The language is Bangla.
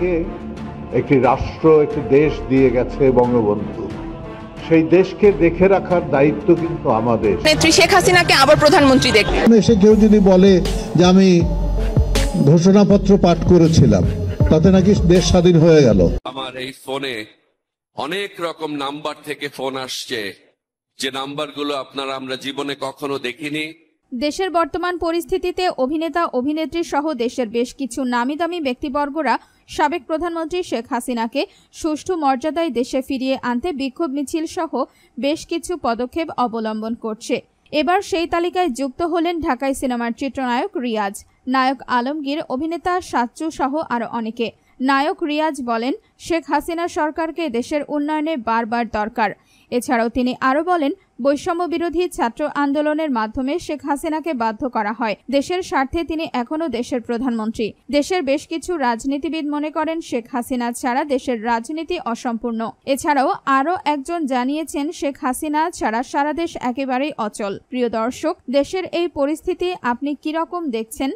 আমাদেরকে একটি রাষ্ট্র, একটি দেশ দিয়ে গেছে বঙ্গবন্ধু। সেই দেশকে দেখে রাখার দায়িত্ব কিন্তু আমাদের। নেত্রী শেখ হাসিনাকে আবার প্রধানমন্ত্রী দেখতে এসে কেউ যদি বলে যে আমি ঘোষণাপত্র পাঠ করেছিলাম, তাতে নাকি দেশ স্বাধীন হয়ে গেল। আমার এই ফোনে অনেক রকম নাম্বার থেকে ফোন আসছে, যে নাম্বারগুলো আমরা জীবনে কখনো দেখিনি। দেশের বর্তমান পরিস্থিতিতে অভিনেতা অভিনেত্রী সহ দেশের বেশ কিছু নামিদামি ব্যক্তিবর্গরা সাবেক প্রধানমন্ত্রী শেখ হাসিনাকে সুষ্ঠু মর্যাদায় দেশে ফিরিয়ে আনতে বিক্ষোভ মিছিল সহ বেশ কিছু পদক্ষেপ অবলম্বন করছে। এবার সেই তালিকায় যুক্ত হলেন ঢাকাই সিনেমার চিত্রনায়ক রিয়াজ, নায়ক আলমগীর, অভিনেতা সাচ্চু সহ আরও অনেকে। নায়ক রিয়াজ বলেন, শেখ হাসিনা সরকারকে দেশের উন্নয়নে বারবার দরকার। এছাড়াও তিনি আরও বলেন, বৈষম্য বিরোধী ছাত্র আন্দোলনের মাধ্যমে শেখ হাসিনাকে বাধ্য করা হয়। দেশের স্বার্থে তিনি এখনও দেশের প্রধানমন্ত্রী। দেশের বেশ কিছু রাজনীতিবিদ মনে করেন শেখ হাসিনা ছাড়া দেশের রাজনীতি অসম্পূর্ণ। এছাড়াও আরও একজন জানিয়েছেন, শেখ হাসিনা ছাড়া সারা দেশ একেবারেই অচল। প্রিয় দর্শক, দেশের এই পরিস্থিতি আপনি কিরকম দেখছেন?